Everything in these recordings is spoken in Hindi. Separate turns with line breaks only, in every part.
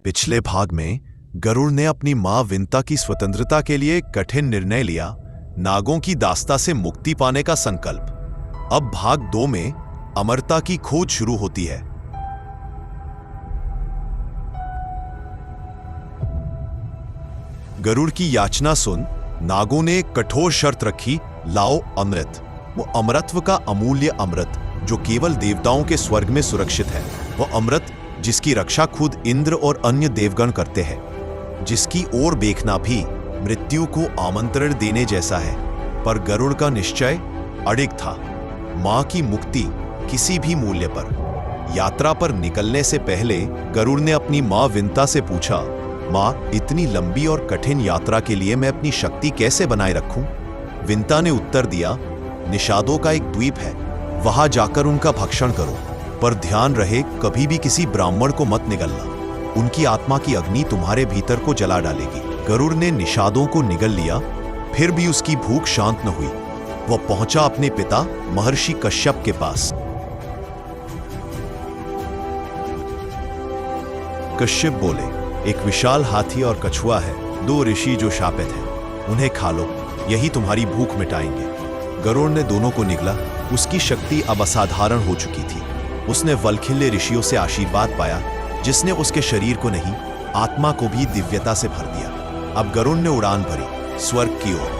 पिछले भाग में गरुड़ ने अपनी मां विंता की स्वतंत्रता के लिए एक कठिन निर्णय लिया, नागों की दास्ता से मुक्ति पाने का संकल्प। अब भाग 2 में अमरता की खोज शुरू होती है। गरुड़ की याचना सुन नागों ने एक कठोर शर्त रखी, लाओ अमृत। वो अमरत्व का अमूल्य अमृत जो केवल देवताओं के स्वर्ग में सुरक्षित है। वो अमृत जिसकी रक्षा खुद इंद्र और अन्य देवगण करते हैं, जिसकी ओर देखना भी मृत्यु को आमंत्रण देने जैसा है। पर गरुड़ का निश्चय अडिग था, मां की मुक्ति किसी भी मूल्य पर। यात्रा पर निकलने से पहले गरुड़ ने अपनी मां विंता से पूछा, मां, इतनी लंबी और कठिन यात्रा के लिए मैं अपनी शक्ति कैसे बनाए रखूं? विंता ने उत्तर दिया, निषादों का एक द्वीप है, वहां जाकर उनका भक्षण करो, पर ध्यान रहे कभी भी किसी ब्राह्मण को मत निगलना। उनकी आत्मा की अग्नि तुम्हारे भीतर को जला डालेगी। गरुड़ ने निषादों को निगल लिया, फिर भी उसकी भूख शांत न हुई। वह पहुंचा अपने पिता महर्षि कश्यप के पास। कश्यप बोले, एक विशाल हाथी और कछुआ है, 2 ऋषि जो शापित हैं, उन्हें खा लो, यही तुम्हारी भूख मिटाएंगे। गरुड़ ने दोनों को निगला। उसकी शक्ति अब असाधारण हो चुकी थी। उसने वल्खिल्य ऋषियों से आशीर्वाद पाया, जिसने उसके शरीर को नहीं, आत्मा को भी दिव्यता से भर दिया। अब गरुड़ ने उड़ान भरी स्वर्ग की ओर।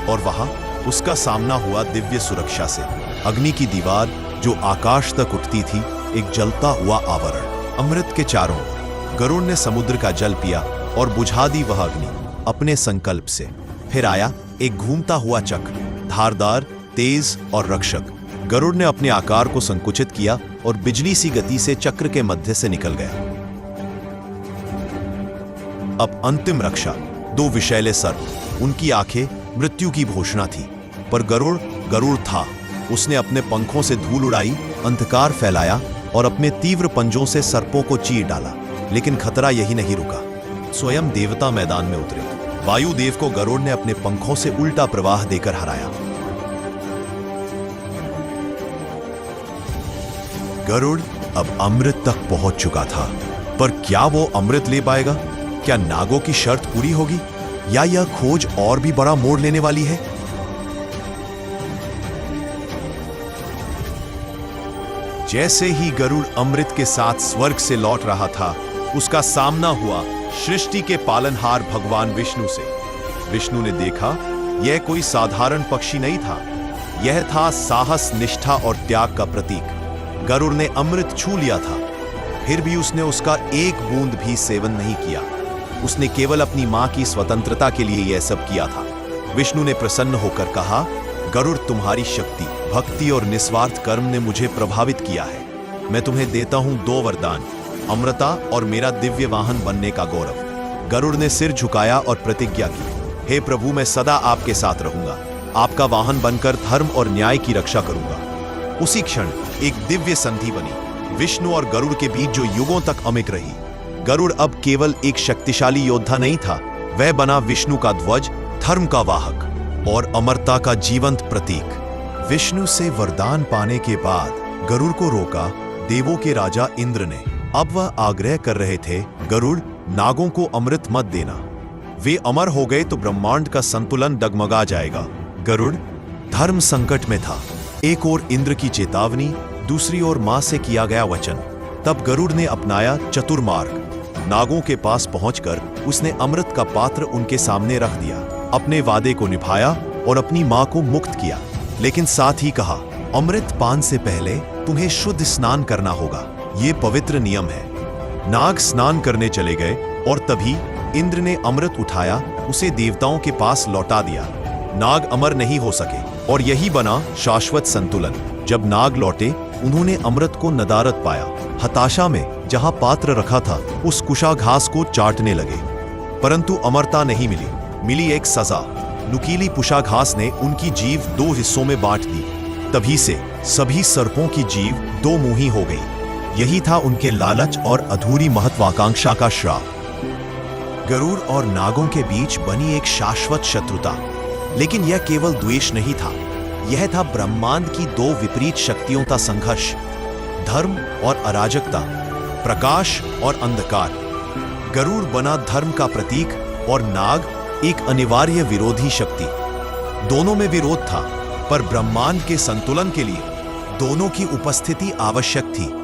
और वहां उसका सामना हुआ दिव्य सुरक्षा से। अग्नि की दीवार जो आकाश तक उठती थी, एक जलता हुआ आवरण। अमृत के चारों ओर। गरुड़ ने समुद्र का जल पिया और बुझा दी वह अग्नि अपने संकल्प से। फिर आया एक घूमता हुआ चक्र, धारदार, तेज और रक्षक। गरुड़ ने अपने आकार को संकुचित किया और बिजली सी गति से चक्र के मध्य से निकल गया। अब अंतिम रक्षा, 2 विषैले सर्प। उनकी आंखें मृत्यु की घोषणा थी। पर गरुड़ था। उसने अपने पंखों से धूल उड़ाई, अंधकार फैलाया और अपने तीव्र पंजों से सर्पों को चीर डाला। लेकिन खतरा यही नहीं रुका। स्वयं देवता मैदान में उतरे। वायुदेव को गरुड़ ने अपने पंखों से उल्टा प्रवाह देकर हराया। गरुड़ अब अमृत तक पहुंच चुका था, पर क्या वो अमृत ले पाएगा? क्या नागों की शर्त पूरी होगी, या यह खोज और भी बड़ा मोड़ लेने वाली है? जैसे ही गरुड़ अमृत के साथ स्वर्ग से लौट रहा था, उसका सामना हुआ सृष्टि के पालनहार भगवान विष्णु से। विष्णु ने देखा, यह कोई साधारण पक्षी नहीं था, यह था साहस, निष्ठा और त्याग का प्रतीक। गरुड़ ने अमृत छू लिया था, फिर भी उसने उसका एक बूंद भी सेवन नहीं किया। उसने केवल अपनी मां की स्वतंत्रता के लिए यह सब किया था। विष्णु ने प्रसन्न होकर कहा, गरुड़, तुम्हारी शक्ति, भक्ति और निस्वार्थ कर्म ने मुझे प्रभावित किया है। मैं तुम्हें देता हूं 2 वरदान, अमृता और मेरा दिव्य वाहन बनने का गौरव। गरुड़ ने सिर झुकाया और प्रतिज्ञा की, हे प्रभु, मैं सदा आपके साथ रहूंगा, आपका वाहन बनकर धर्म और न्याय की रक्षा करूंगा। उसी क्षण एक दिव्य संधि बनी, विष्णु और गरुड़ के बीच, जो युगों तक अमिट रही। गरुड़ अब केवल एक शक्तिशाली योद्धा नहीं था, वह बना विष्णु का ध्वज, धर्म का वाहक और अमरता का जीवंत प्रतीक। विष्णु से वरदान पाने के बाद गरुड़ को रोका देवों के राजा इंद्र ने। अब वह आग्रह कर रहे थे, गरुड़, नागों को अमृत मत देना, वे अमर हो गए तो ब्रह्मांड का संतुलन डगमगा जाएगा। गरुड़ धर्म संकट में था। एक ओर इंद्र की चेतावनी, दूसरी ओर मां से किया गया वचन। तब गरुड़ ने अपनाया चतुर्मार्ग। नागों के पास पहुंचकर उसने अमृत का पात्र उनके सामने रख दिया, अपने वादे को निभाया और अपनी मां को मुक्त किया। लेकिन साथ ही कहा, अमृत पान से पहले तुम्हें शुद्ध स्नान करना होगा, ये पवित्र नियम है। नाग स्नान करने चले गए और तभी इंद्र ने अमृत उठाया, उसे देवताओं के पास लौटा दिया। नाग अमर नहीं हो सके और यही बना शाश्वत संतुलन। जब नाग लौटे, उन्होंने अमृत को नदारद पाया। हताशा में जहां पात्र रखा था, उस कुशा घास को चाटने लगे। परंतु अमरता नहीं मिली, मिली एक सजा। नुकीली पुशा घास ने उनकी जीव 2 हिस्सों में बांट दी। तभी से सभी सर्पों की जीव 2 मुंही हो गई। यही था उनके लालच और अधूरी महत्वाकांक्षा का श्राप। गरुड़ और नागों के बीच बनी एक शाश्वत शत्रुता। लेकिन यह केवल द्वेष नहीं था, यह था ब्रह्मांड की दो विपरीत शक्तियों का संघर्ष, धर्म और अराजकता, प्रकाश और अंधकार। गरुड़ बना धर्म का प्रतीक और नाग एक अनिवार्य विरोधी शक्ति। दोनों में विरोध था, पर ब्रह्मांड के संतुलन के लिए दोनों की उपस्थिति आवश्यक थी।